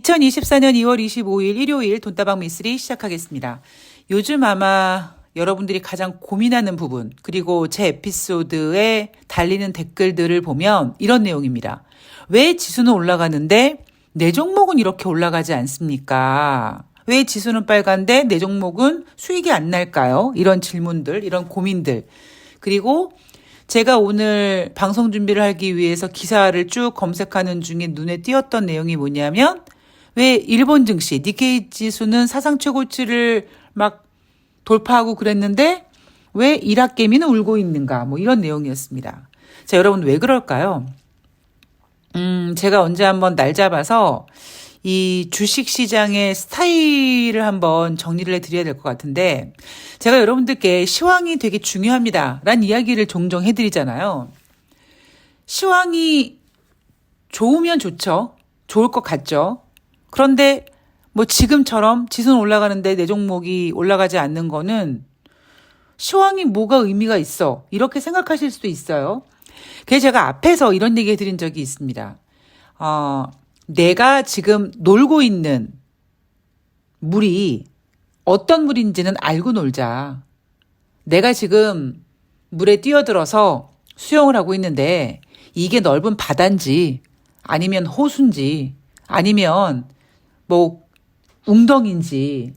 2024년 2월 25일 일요일 돈다방 미쓰리 시작하겠습니다. 요즘 아마 여러분들이 가장 고민하는 부분, 그리고 제 에피소드에 달리는 댓글들을 보면 이런 내용입니다. 왜 지수는 올라가는데 내 종목은 이렇게 올라가지 않습니까? 왜 지수는 빨간데 내 종목은 수익이 안 날까요? 이런 질문들, 이런 고민들. 그리고 제가 오늘 방송 준비를 하기 위해서 기사를 쭉 검색하는 중에 눈에 띄었던 내용이 뭐냐면, 왜 일본 증시, 니케이 지수는 사상 최고치를 막 돌파하고 그랬는데 왜 이라케미는 울고 있는가, 뭐 이런 내용이었습니다. 자, 여러분 왜 그럴까요? 제가 언제 한번 날 잡아서 이 주식 시장의 스타일을 한번 정리를 해드려야 될 것 같은데, 제가 여러분들께 시황이 되게 중요합니다 라는 이야기를 종종 해드리잖아요. 시황이 좋으면 좋죠. 좋을 것 같죠. 그런데 뭐 지금처럼 지수는 올라가는데 내 종목이 올라가지 않는 거는 시황이 뭐가 의미가 있어, 이렇게 생각하실 수도 있어요. 그래서 제가 앞에서 이런 얘기 해드린 적이 있습니다. 내가 지금 놀고 있는 물이 어떤 물인지는 알고 놀자. 내가 지금 물에 뛰어들어서 수영을 하고 있는데 이게 넓은 바다인지 아니면 호수인지 아니면 뭐 웅덩인지,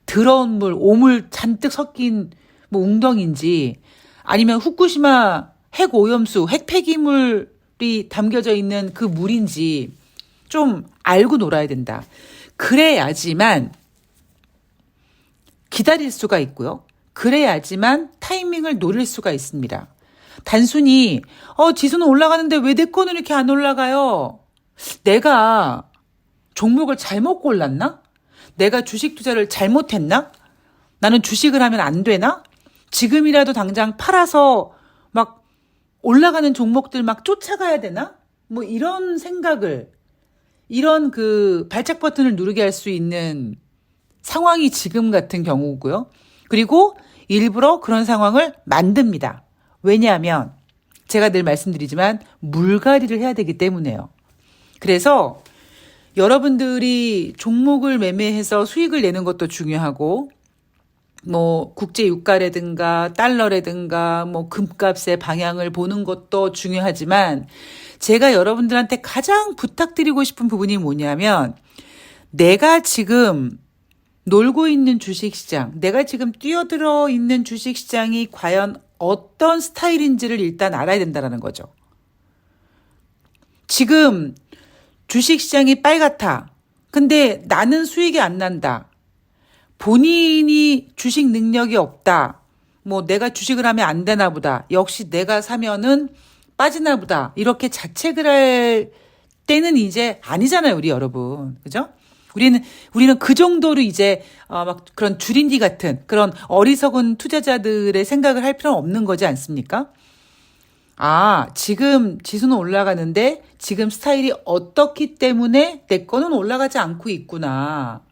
더러운 물, 오물 잔뜩 섞인 뭐 웅덩인지, 아니면 후쿠시마 핵 오염수, 핵 폐기물이 담겨져 있는 그 물인지 좀 알고 놀아야 된다. 그래야지만 기다릴 수가 있고요. 그래야지만 타이밍을 노릴 수가 있습니다. 단순히 지수는 올라가는데 왜 내 거는 이렇게 안 올라가요? 내가 종목을 잘못 골랐나? 내가 주식 투자를 잘못했나? 나는 주식을 하면 안 되나? 지금이라도 당장 팔아서 막 올라가는 종목들 막 쫓아가야 되나? 뭐 이런 생각을, 이런 그 발작 버튼을 누르게 할 수 있는 상황이 지금 같은 경우고요. 그리고 일부러 그런 상황을 만듭니다. 왜냐하면 제가 늘 말씀드리지만 물갈이를 해야 되기 때문에요. 그래서 여러분들이 종목을 매매해서 수익을 내는 것도 중요하고, 뭐 국제 유가라든가 달러라든가 뭐 금값의 방향을 보는 것도 중요하지만, 제가 여러분들한테 가장 부탁드리고 싶은 부분이 뭐냐면, 내가 지금 놀고 있는 주식시장, 내가 지금 뛰어들어 있는 주식시장이 과연 어떤 스타일인지를 일단 알아야 된다는 거죠. 지금 주식시장이 빨갛다. 근데 나는 수익이 안 난다. 본인이 주식 능력이 없다. 뭐 내가 주식을 하면 안 되나 보다. 역시 내가 사면은 빠지나 보다. 이렇게 자책을 할 때는 이제 아니잖아요, 우리 여러분. 그죠? 우리는 그 정도로 이제 막 그런 주린디 같은 그런 어리석은 투자자들의 생각을 할 필요는 없는 거지 않습니까? 지금 지수는 올라가는데 지금 스타일이 어떻기 때문에 내 거는 올라가지 않고 있구나.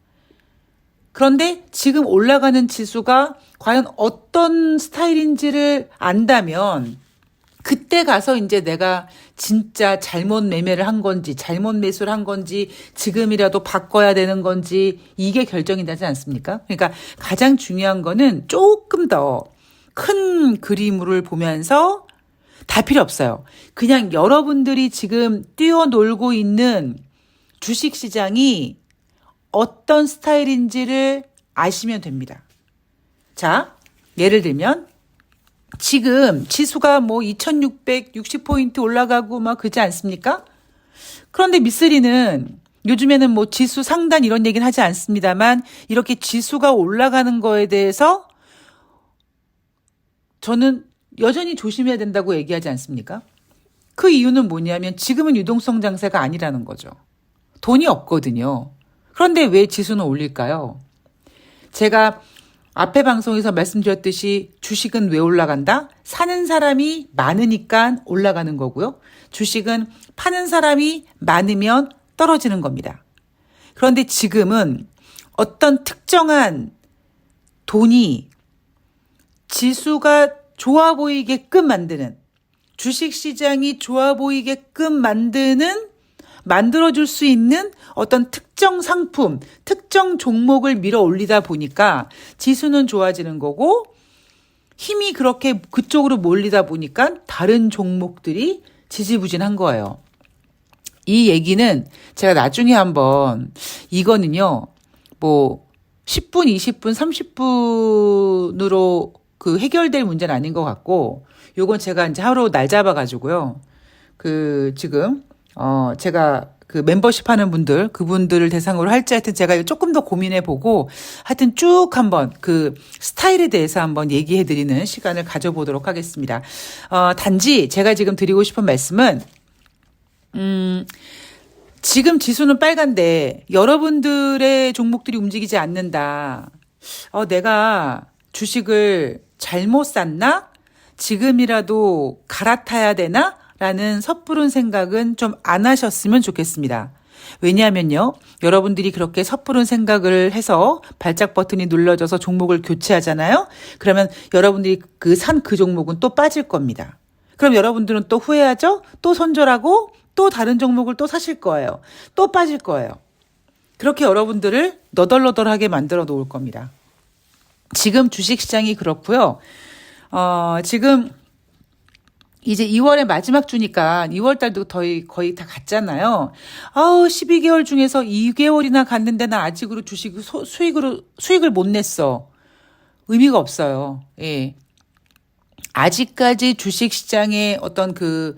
그런데 지금 올라가는 지수가 과연 어떤 스타일인지를 안다면 그때 가서 이제 내가 진짜 잘못 매매를 한 건지 잘못 매수를 한 건지 지금이라도 바꿔야 되는 건지 이게 결정이 되지 않습니까? 그러니까 가장 중요한 거는 조금 더 큰 그림을 보면서, 다 필요 없어요. 그냥 여러분들이 지금 뛰어놀고 있는 주식시장이 어떤 스타일인지를 아시면 됩니다. 자, 예를 들면 지금 지수가 뭐 2660포인트 올라가고 막 그러지 않습니까? 그런데 미쓰리는 요즘에는 뭐 지수 상단 이런 얘기는 하지 않습니다만, 이렇게 지수가 올라가는 거에 대해서 저는 여전히 조심해야 된다고 얘기하지 않습니까? 그 이유는 뭐냐면 지금은 유동성 장세가 아니라는 거죠. 돈이 없거든요. 그런데 왜 지수는 올릴까요? 제가 앞에 방송에서 말씀드렸듯이 주식은 왜 올라간다? 사는 사람이 많으니까 올라가는 거고요. 주식은 파는 사람이 많으면 떨어지는 겁니다. 그런데 지금은 어떤 특정한 돈이 지수가 좋아 보이게끔 만드는, 주식시장이 좋아 보이게끔 만드는 만들어줄 수 있는 어떤 특정 상품, 특정 종목을 밀어 올리다 보니까 지수는 좋아지는 거고 힘이 그렇게 그쪽으로 몰리다 보니까 다른 종목들이 지지부진한 거예요. 이 얘기는 제가 나중에 한번 이거는요. 뭐 10분, 20분, 30분으로 그 해결될 문제는 아닌 것 같고 요건 제가 이제 하루 날 잡아가지고요. 그 지금 제가 그 멤버십 하는 분들 그분들을 대상으로 할지 하여튼 제가 조금 더 고민해 보고 하여튼 쭉 한번 그 스타일에 대해서 한번 얘기해 드리는 시간을 가져보도록 하겠습니다. 단지 제가 지금 드리고 싶은 말씀은 지금 지수는 빨간데 여러분들의 종목들이 움직이지 않는다. 내가 주식을 잘못 샀나? 지금이라도 갈아타야 되나? 라는 섣부른 생각은 좀 안 하셨으면 좋겠습니다. 왜냐하면요. 여러분들이 그렇게 섣부른 생각을 해서 발작 버튼이 눌러져서 종목을 교체하잖아요. 그러면 여러분들이 산 그 종목은 또 빠질 겁니다. 그럼 여러분들은 또 후회하죠? 또 손절하고 또 다른 종목을 또 사실 거예요. 또 빠질 거예요. 그렇게 여러분들을 너덜너덜하게 만들어 놓을 겁니다. 지금 주식시장이 그렇고요. 지금 이제 2월의 마지막 주니까 2월 달도 거의 다 갔잖아요. 12개월 중에서 2개월이나 갔는데 나 아직으로 수익을 못 냈어. 의미가 없어요. 예. 아직까지 주식시장의 어떤 그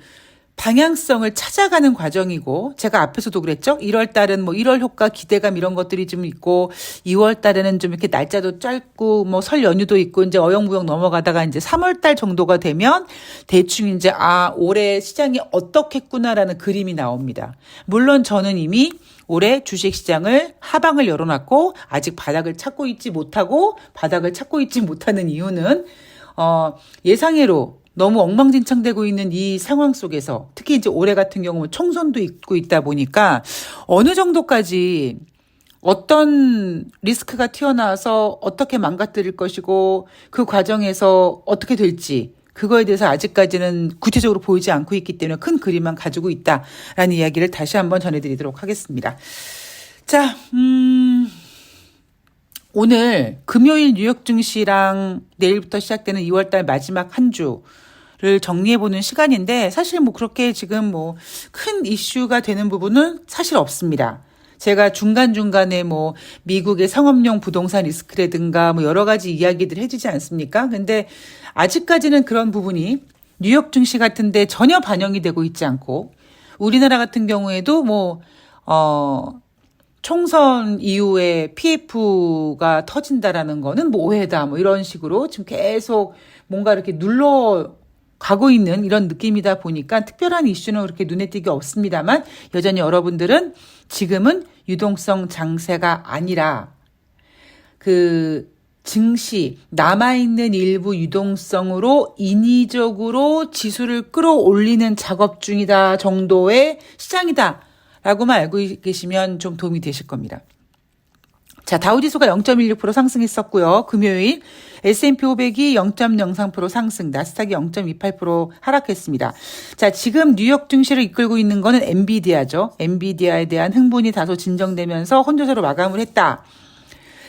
방향성을 찾아가는 과정이고 제가 앞에서도 그랬죠. 1월 달은 뭐 1월 효과 기대감 이런 것들이 좀 있고 2월 달에는 좀 이렇게 날짜도 짧고 뭐 설 연휴도 있고 이제 어영부영 넘어가다가 이제 3월 달 정도가 되면 대충 이제 올해 시장이 어떻겠구나라는 그림이 나옵니다. 물론 저는 이미 올해 주식시장을 하방을 열어놨고 아직 바닥을 찾고 있지 못하고 바닥을 찾고 있지 못하는 이유는 예상외로 너무 엉망진창되고 있는 이 상황 속에서 특히 이제 올해 같은 경우는 총선도 있고 있다 보니까 어느 정도까지 어떤 리스크가 튀어나와서 어떻게 망가뜨릴 것이고 그 과정에서 어떻게 될지 그거에 대해서 아직까지는 구체적으로 보이지 않고 있기 때문에 큰 그림만 가지고 있다라는 이야기를 다시 한번 전해드리도록 하겠습니다. 자, 오늘 금요일 뉴욕 증시랑 내일부터 시작되는 2월달 마지막 한 주를 정리해보는 시간인데 사실 뭐 그렇게 지금 뭐 큰 이슈가 되는 부분은 사실 없습니다. 제가 중간중간에 뭐 미국의 상업용 부동산 리스크라든가 뭐 여러 가지 이야기들 해주지 않습니까? 근데 아직까지는 그런 부분이 뉴욕 증시 같은데 전혀 반영이 되고 있지 않고 우리나라 같은 경우에도 총선 이후에 PF가 터진다라는 거는 뭐 오해다 뭐 이런 식으로 지금 계속 뭔가 이렇게 눌러가고 있는 이런 느낌이다 보니까 특별한 이슈는 그렇게 눈에 띄기 없습니다만 여전히 여러분들은 지금은 유동성 장세가 아니라 그 증시 남아있는 일부 유동성으로 인위적으로 지수를 끌어올리는 작업 중이다 정도의 시장이다. 라고만 알고 계시면 좀 도움이 되실 겁니다. 자, 다우지수가 0.16% 상승했었고요. 금요일 S&P 500이 0.03% 상승, 나스닥이 0.28% 하락했습니다. 자, 지금 뉴욕 증시를 이끌고 있는 거는 엔비디아죠. 엔비디아에 대한 흥분이 다소 진정되면서 혼조세로 마감을 했다.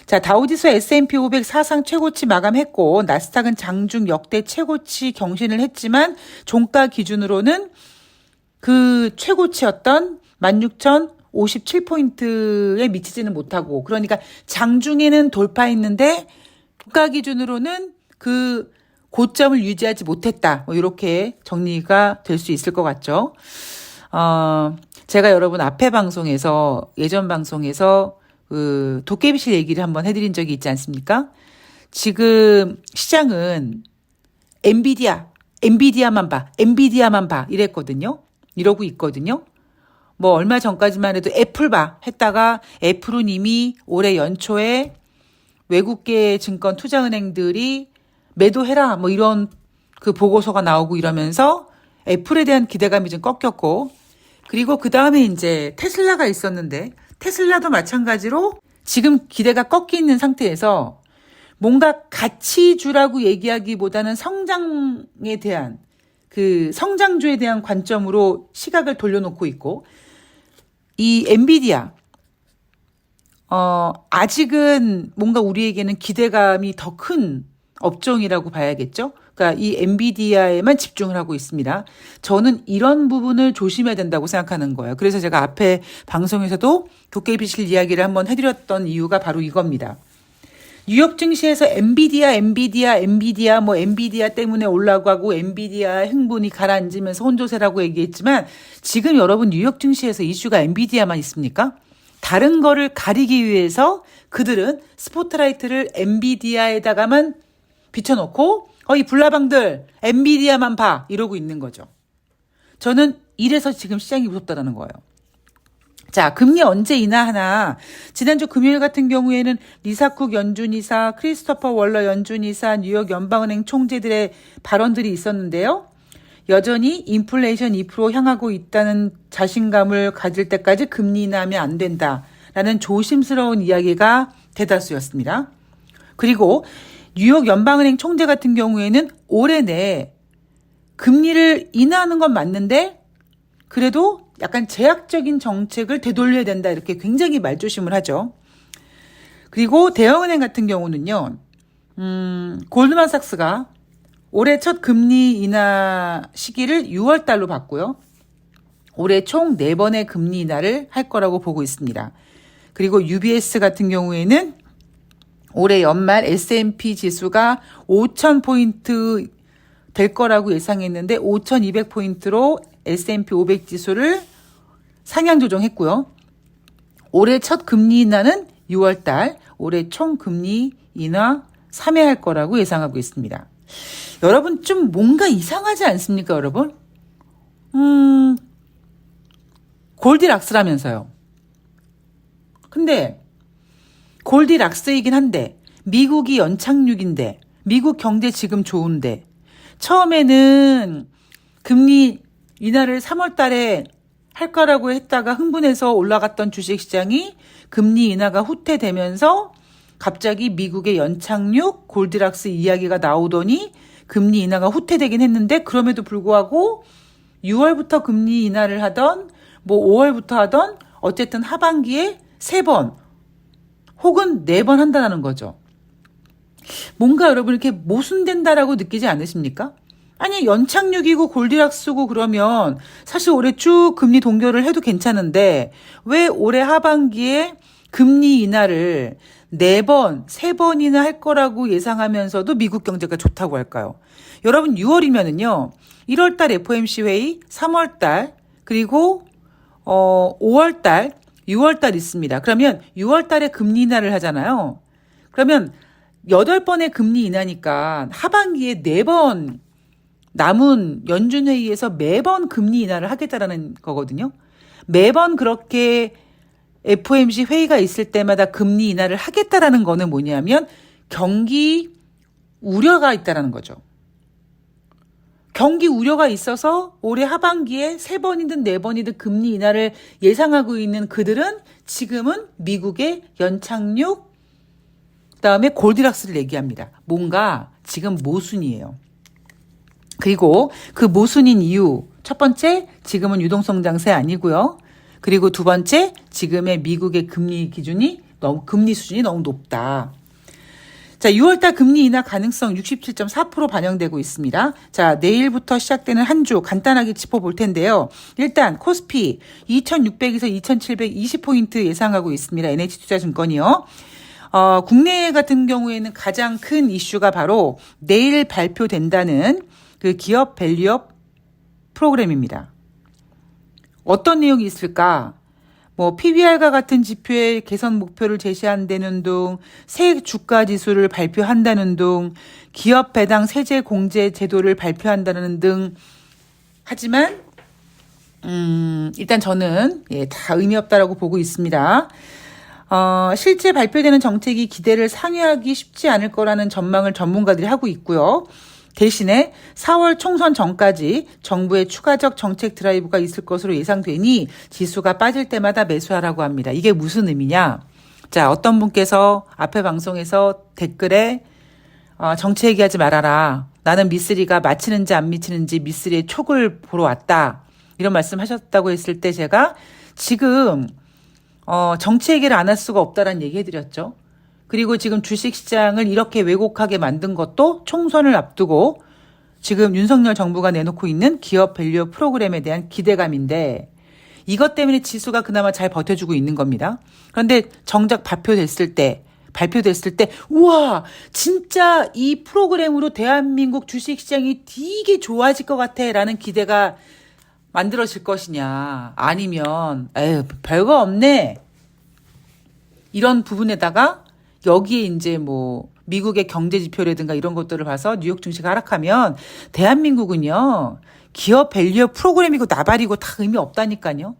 자, 다우지수 S&P 500 사상 최고치 마감했고 나스닥은 장중 역대 최고치 경신을 했지만 종가 기준으로는 그 최고치였던 16,057포인트에 미치지는 못하고 그러니까 장중에는 돌파했는데 주가 기준으로는 그 고점을 유지하지 못했다. 뭐 이렇게 정리가 될 수 있을 것 같죠. 제가 여러분 앞에 방송에서 예전 방송에서 그 도깨비실 얘기를 한번 해드린 적이 있지 않습니까? 지금 시장은 엔비디아만 봐 이랬거든요. 이러고 있거든요. 뭐 얼마 전까지만 해도 애플 봐 했다가 애플은 이미 올해 연초에 외국계 증권 투자은행들이 매도해라 뭐 이런 그 보고서가 나오고 이러면서 애플에 대한 기대감이 좀 꺾였고 그리고 그 다음에 이제 테슬라가 있었는데 테슬라도 마찬가지로 지금 기대가 꺾여 있는 상태에서 뭔가 가치주라고 얘기하기보다는 성장에 대한 그 성장주에 대한 관점으로 시각을 돌려놓고 있고 이 엔비디아, 아직은 뭔가 우리에게는 기대감이 더 큰 업종이라고 봐야겠죠? 그러니까 이 엔비디아에만 집중을 하고 있습니다. 저는 이런 부분을 조심해야 된다고 생각하는 거예요. 그래서 제가 앞에 방송에서도 도깨비실 이야기를 한번 해드렸던 이유가 바로 이겁니다. 뉴욕 증시에서 엔비디아 때문에 올라가고 엔비디아 흥분이 가라앉으면서 혼조세라고 얘기했지만 지금 여러분 뉴욕 증시에서 이슈가 엔비디아만 있습니까? 다른 거를 가리기 위해서 그들은 스포트라이트를 엔비디아에다가만 비춰놓고 이 불나방들 엔비디아만 봐 이러고 있는 거죠. 저는 이래서 지금 시장이 무섭다는 거예요. 자, 금리 언제 인하하나. 지난주 금요일 같은 경우에는 리사쿡 연준이사, 크리스토퍼 월러 연준이사, 뉴욕 연방은행 총재들의 발언들이 있었는데요. 여전히 인플레이션 2% 향하고 있다는 자신감을 가질 때까지 금리 인하하면 안 된다라는 조심스러운 이야기가 대다수였습니다. 그리고 뉴욕 연방은행 총재 같은 경우에는 올해 내 금리를 인하하는 건 맞는데 그래도 약간 제약적인 정책을 되돌려야 된다 이렇게 굉장히 말조심을 하죠. 그리고 대형은행 같은 경우는요. 골드만삭스가 올해 첫 금리 인하 시기를 6월 달로 봤고요. 올해 총 4번의 금리 인하를 할 거라고 보고 있습니다. 그리고 UBS 같은 경우에는 올해 연말 S&P 지수가 5,000포인트 될 거라고 예상했는데 5,200포인트로 S&P 500 지수를 상향 조정했고요. 올해 첫 금리 인하는 6월 달, 올해 총 금리 인하 3회 할 거라고 예상하고 있습니다. 여러분 좀 뭔가 이상하지 않습니까, 여러분? 골디락스라면서요. 근데 골디락스이긴 한데 미국이 연착륙인데 미국 경제 지금 좋은데 처음에는 금리 인하를 3월 달에 할 거라고 했다가 흥분해서 올라갔던 주식시장이 금리 인하가 후퇴되면서 갑자기 미국의 연착륙 골디락스 이야기가 나오더니 금리 인하가 후퇴되긴 했는데 그럼에도 불구하고 6월부터 금리 인하를 하던 5월부터 하던 어쨌든 하반기에 3번 혹은 4번 한다는 거죠. 뭔가 여러분 이렇게 모순된다라고 느끼지 않으십니까? 아니 연착륙이고 골디락스고 그러면 사실 올해 쭉 금리 동결을 해도 괜찮은데 왜 올해 하반기에 금리 인하를 4번, 3번이나 할 거라고 예상하면서도 미국 경제가 좋다고 할까요? 여러분 6월이면은요. 1월 달 FOMC 회의, 3월 달, 그리고 5월 달, 6월 달 있습니다. 그러면 6월 달에 금리 인하를 하잖아요. 그러면 8번의 금리 인하니까 하반기에 4번 남은 연준회의에서 매번 금리 인하를 하겠다라는 거거든요. 매번 그렇게 FOMC 회의가 있을 때마다 금리 인하를 하겠다라는 거는 뭐냐면 경기 우려가 있다라는 거죠. 경기 우려가 있어서 올해 하반기에 3번이든 4번이든 금리 인하를 예상하고 있는 그들은 지금은 미국의 연착륙 그다음에 골디락스를 얘기합니다. 뭔가 지금 모순이에요. 그리고 그 모순인 이유 첫 번째 지금은 유동성 장세 아니고요. 그리고 두 번째 지금의 미국의 금리 기준이 금리 수준이 너무 높다. 자, 6월달 금리 인하 가능성 67.4% 반영되고 있습니다. 자, 내일부터 시작되는 한 주 간단하게 짚어볼 텐데요. 일단 코스피 2,600에서 2,720포인트 예상하고 있습니다. NH투자증권이요. 국내 같은 경우에는 가장 큰 이슈가 바로 내일 발표된다는 그 기업 밸류업 프로그램입니다. 어떤 내용이 있을까? PBR과 같은 지표의 개선 목표를 제시한다는 등 새 주가 지수를 발표한다는 등 기업 배당 세제 공제 제도를 발표한다는 등 하지만 일단 저는 다 의미 없다라고 보고 있습니다. 실제 발표되는 정책이 기대를 상회하기 쉽지 않을 거라는 전망을 전문가들이 하고 있고요. 대신에 4월 총선 전까지 정부의 추가적 정책 드라이브가 있을 것으로 예상되니 지수가 빠질 때마다 매수하라고 합니다. 이게 무슨 의미냐? 자, 어떤 분께서 앞에 방송에서 댓글에 정치 얘기하지 말아라. 나는 미쓰리가 마치는지 안 미치는지 미쓰리의 촉을 보러 왔다. 이런 말씀하셨다고 했을 때 제가 지금 정치 얘기를 안 할 수가 없다라는 얘기 해드렸죠. 그리고 지금 주식시장을 이렇게 왜곡하게 만든 것도 총선을 앞두고 지금 윤석열 정부가 내놓고 있는 기업 밸류 프로그램에 대한 기대감인데 이것 때문에 지수가 그나마 잘 버텨주고 있는 겁니다. 그런데 정작 발표됐을 때 우와 진짜 이 프로그램으로 대한민국 주식시장이 되게 좋아질 것 같아 라는 기대가 만들어질 것이냐 아니면 에휴 별거 없네 이런 부분에다가 여기에 이제 뭐 미국의 경제 지표라든가 이런 것들을 봐서 뉴욕 증시가 하락하면 대한민국은요 기업 밸류 프로그램이고 나발이고 다 의미 없다니까요.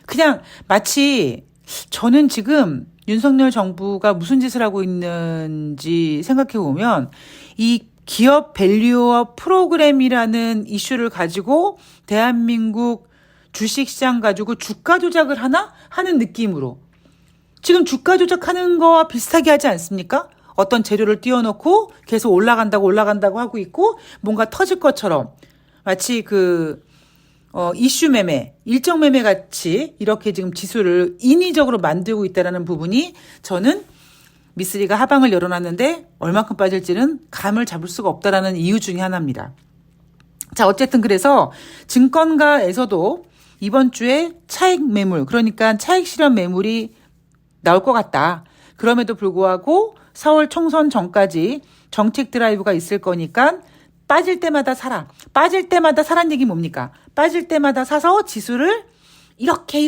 그냥 마치 저는 지금 윤석열 정부가 무슨 짓을 하고 있는지 생각해 보면 이 기업 밸류어 프로그램이라는 이슈를 가지고 대한민국 주식시장 가지고 주가 조작을 하나 하는 느낌으로 지금 주가 조작하는 거와 비슷하게 하지 않습니까? 어떤 재료를 띄워놓고 계속 올라간다고 하고 있고 뭔가 터질 것처럼 마치 이슈 매매, 일정 매매 같이 이렇게 지금 지수를 인위적으로 만들고 있다는 부분이 저는 미쓰리가 하방을 열어놨는데 얼마큼 빠질지는 감을 잡을 수가 없다라는 이유 중에 하나입니다. 자, 어쨌든 그래서 증권가에서도 이번 주에 차익 매물, 그러니까 차익 실현 매물이 나올 것 같다. 그럼에도 불구하고 4월 총선 전까지 정책 드라이브가 있을 거니까 빠질 때마다 사라. 빠질 때마다 사란 얘기 뭡니까? 빠질 때마다 사서 지수를 이렇게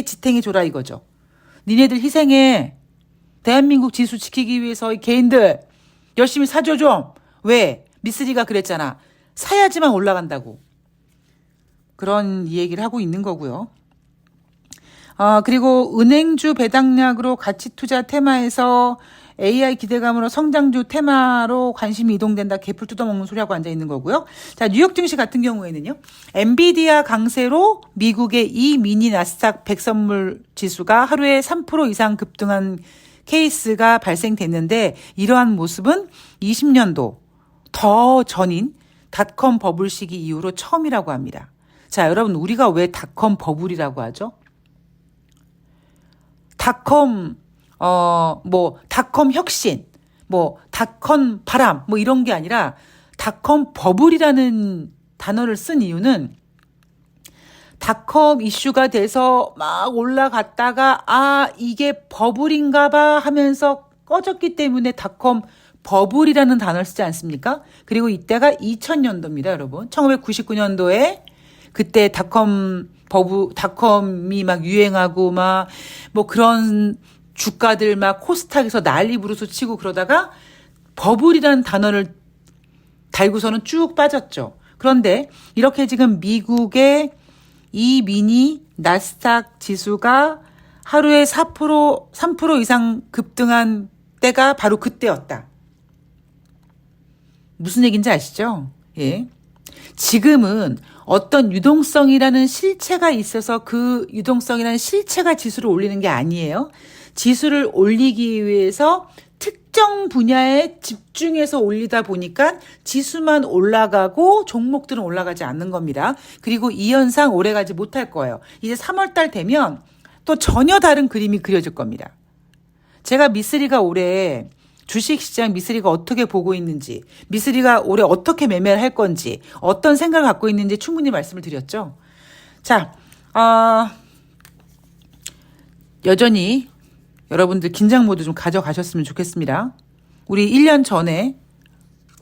지탱해 줘라 이거죠. 니네들 희생해. 대한민국 지수 지키기 위해서 이 개인들 열심히 사줘 좀. 왜? 미쓰리가 그랬잖아. 사야지만 올라간다고. 그런 얘기를 하고 있는 거고요. 그리고 은행주 배당락으로 가치투자 테마에서 AI 기대감으로 성장주 테마로 관심이 이동된다. 개풀 뜯어먹는 소리하고 앉아있는 거고요. 자, 뉴욕 증시 같은 경우에는요. 엔비디아 강세로 미국의 이 미니 나스닥 100 선물 지수가 하루에 3% 이상 급등한 케이스가 발생됐는데 이러한 모습은 20년도 더 전인 닷컴 버블 시기 이후로 처음이라고 합니다. 자, 여러분 우리가 왜 닷컴 버블이라고 하죠? 닷컴 닷컴 혁신, 닷컴 바람, 이런 게 아니라 닷컴 버블이라는 단어를 쓴 이유는 닷컴 이슈가 돼서 막 올라갔다가 이게 버블인가 봐 하면서 꺼졌기 때문에 닷컴 버블이라는 단어를 쓰지 않습니까? 그리고 이때가 2000년도입니다, 여러분. 1999년도에 그때 닷컴이 막 유행하고 그런 주가들 막 코스닥에서 난리 부르스 치고 그러다가 버블이라는 단어를 달고서는 쭉 빠졌죠. 그런데 이렇게 지금 미국의 이 미니 나스닥 지수가 하루에 3% 이상 급등한 때가 바로 그때였다. 무슨 얘기인지 아시죠? 예. 지금은 어떤 유동성이라는 실체가 있어서 그 유동성이라는 실체가 지수를 올리는 게 아니에요. 지수를 올리기 위해서 특정 분야에 집중해서 올리다 보니까 지수만 올라가고 종목들은 올라가지 않는 겁니다. 그리고 이 현상 오래가지 못할 거예요. 이제 3월 달 되면 또 전혀 다른 그림이 그려질 겁니다. 제가 미쓰리가 올해 주식시장 미쓰리가 어떻게 보고 있는지, 미쓰리가 올해 어떻게 매매를 할 건지, 어떤 생각을 갖고 있는지 충분히 말씀을 드렸죠. 자, 여전히 여러분들 긴장 모드 좀 가져가셨으면 좋겠습니다. 우리 1년 전에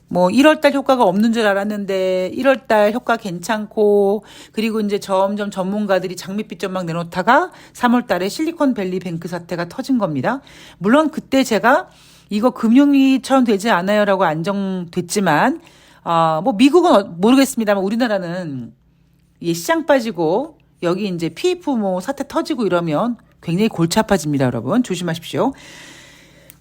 1월달 효과가 없는 줄 알았는데 1월달 효과 괜찮고 그리고 이제 점점 전문가들이 장밋빛 막 내놓다가 3월달에 실리콘밸리 뱅크 사태가 터진 겁니다. 물론 그때 제가 이거 금융위처럼 되지 않아요라고 안정됐지만 미국은 모르겠습니다만 우리나라는 시장 빠지고 여기 이제 PF 사태 터지고 이러면 굉장히 골치 아파집니다, 여러분. 조심하십시오.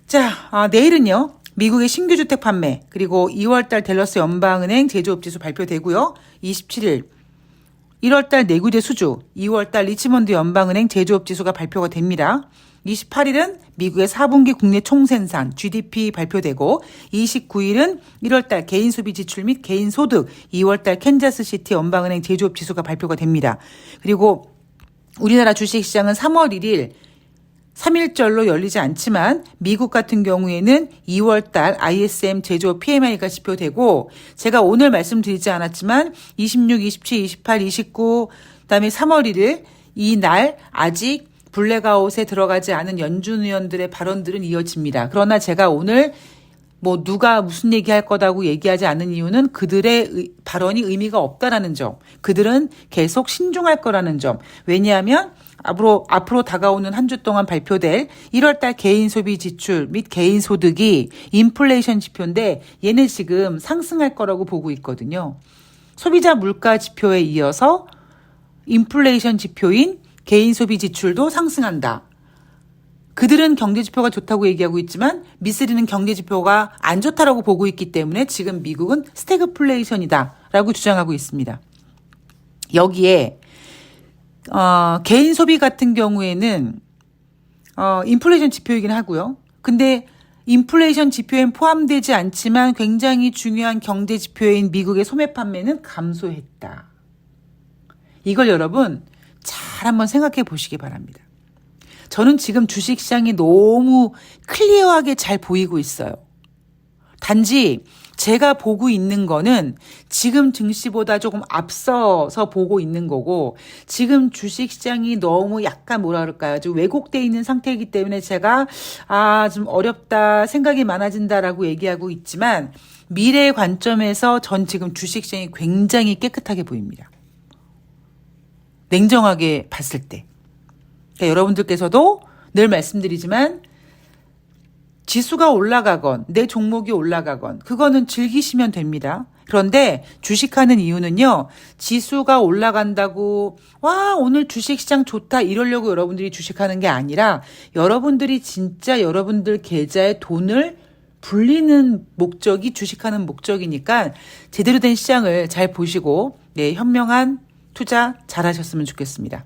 자, 내일은요. 미국의 신규 주택 판매 그리고 2월달 댈러스 연방은행 제조업지수 발표되고요. 27일 1월달 내구재 수주, 2월달 리치몬드 연방은행 제조업지수가 발표가 됩니다. 28일은 미국의 4분기 국내 총생산 GDP 발표되고 29일은 1월달 개인소비 지출 및 개인소득 2월달 캔자스시티 연방은행 제조업 지수가 발표가 됩니다. 그리고 우리나라 주식시장은 3월 1일 3일절로 열리지 않지만 미국 같은 경우에는 2월달 ISM 제조업 PMI가 지표되고 제가 오늘 말씀드리지 않았지만 26, 27, 28, 29 그다음에 3월 1일 이날 아직 블랙아웃에 들어가지 않은 연준 의원들의 발언들은 이어집니다. 그러나 제가 오늘 뭐 누가 무슨 얘기할 거다고 얘기하지 않는 이유는 그들의 발언이 의미가 없다라는 점. 그들은 계속 신중할 거라는 점. 왜냐하면 앞으로 다가오는 한 주 동안 발표될 1월달 개인 소비 지출 및 개인 소득이 인플레이션 지표인데 얘는 지금 상승할 거라고 보고 있거든요. 소비자 물가 지표에 이어서 인플레이션 지표인 개인 소비 지출도 상승한다. 그들은 경제 지표가 좋다고 얘기하고 있지만 미쓰리는 경제 지표가 안 좋다라고 보고 있기 때문에 지금 미국은 스태그플레이션이다라고 주장하고 있습니다. 여기에 개인 소비 같은 경우에는 인플레이션 지표이긴 하고요. 근데 인플레이션 지표엔 포함되지 않지만 굉장히 중요한 경제 지표인 미국의 소매 판매는 감소했다. 이걸 여러분 잘 한번 생각해 보시기 바랍니다. 저는 지금 주식시장이 너무 클리어하게 잘 보이고 있어요. 단지 제가 보고 있는 거는 지금 증시보다 조금 앞서서 보고 있는 거고 지금 주식시장이 너무 약간 뭐라 그럴까요? 좀 왜곡되어 있는 상태이기 때문에 제가 좀 어렵다, 생각이 많아진다라고 얘기하고 있지만 미래의 관점에서 전 지금 주식시장이 굉장히 깨끗하게 보입니다. 냉정하게 봤을 때. 그러니까 여러분들께서도 늘 말씀드리지만 지수가 올라가건 내 종목이 올라가건 그거는 즐기시면 됩니다. 그런데 주식하는 이유는요. 지수가 올라간다고 와 오늘 주식시장 좋다 이러려고 여러분들이 주식하는 게 아니라 여러분들이 진짜 여러분들 계좌에 돈을 불리는 목적이 주식하는 목적이니까 제대로 된 시장을 잘 보시고 현명한 투자 잘 하셨으면 좋겠습니다.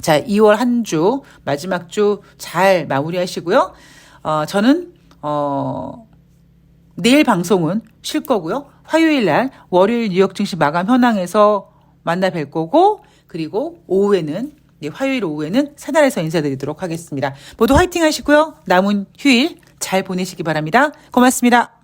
자, 2월 한 주 마지막 주 잘 마무리하시고요. 저는 내일 방송은 쉴 거고요. 화요일 날 월요일 뉴욕 증시 마감 현황에서 만나 뵐 거고 그리고 오후에는 화요일 오후에는 사달에서 인사드리도록 하겠습니다. 모두 화이팅 하시고요. 남은 휴일 잘 보내시기 바랍니다. 고맙습니다.